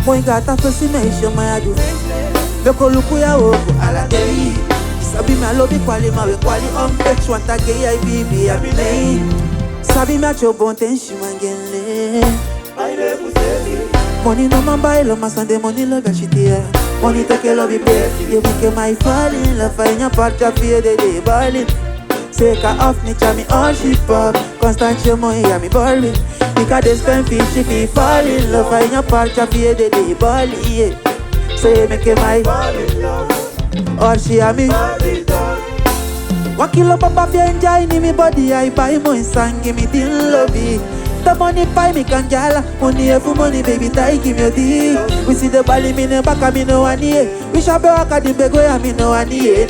Moi gata fascination my adu. Beko luku ya oku ala gay. Sabi me alobi kwali ma we kwali umpech wanta gay I bibi I be me. Sabi me acho bon tension mangenle. Money no man buy love, my Sunday money love and shit here. Money take care of you, baby. You became my falling love, find your part of fear the day Ballin. Take her off me, try me all she pop. Constant show money, yeah me Ballin. Because they spend fish, she be falling love, find your part of fear the day Ballin. Yeah. Say make it my falling love, or she and me. One kilo papa fi enjoy me body, I buy more sang, give me till love it. The money buy me can gala. Money every money, baby, tie give me a deal. We see the Ballin, me no back, me no one here. We shall be walk at the bego, me no one here.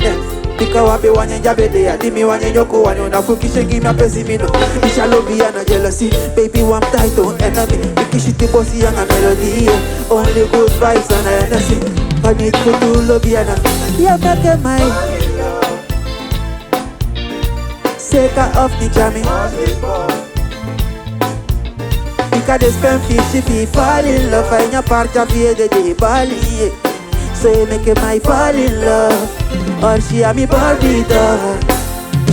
Because I be one in Jabe, they are me one in Yoko, one on a cookie, she give me a person, me no. We shall love be no jealousy. Baby, one tight on enemy. We kiss it, the bossy and a melody. Only good vibes and I see. I need to do love, yeah, make it mine. Take her off the jammy. Because they spend 50 feet, fall in love. Find your part of the day Ballin. So you make it my fall in love, or she and me Barbie doll.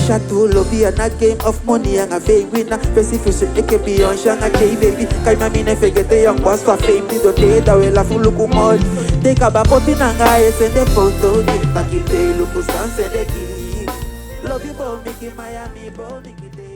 Shot to lobby and a game of money and a fame winner. Besi fusu eke beyond shang a J baby. Kai mami ne forget the young boss for fame. Di do te da we la fuluku mod. Take a bapoti nanga e send the photo. Take back in the luku stand send the key. Love you bo Mickey Miami bo Mickey.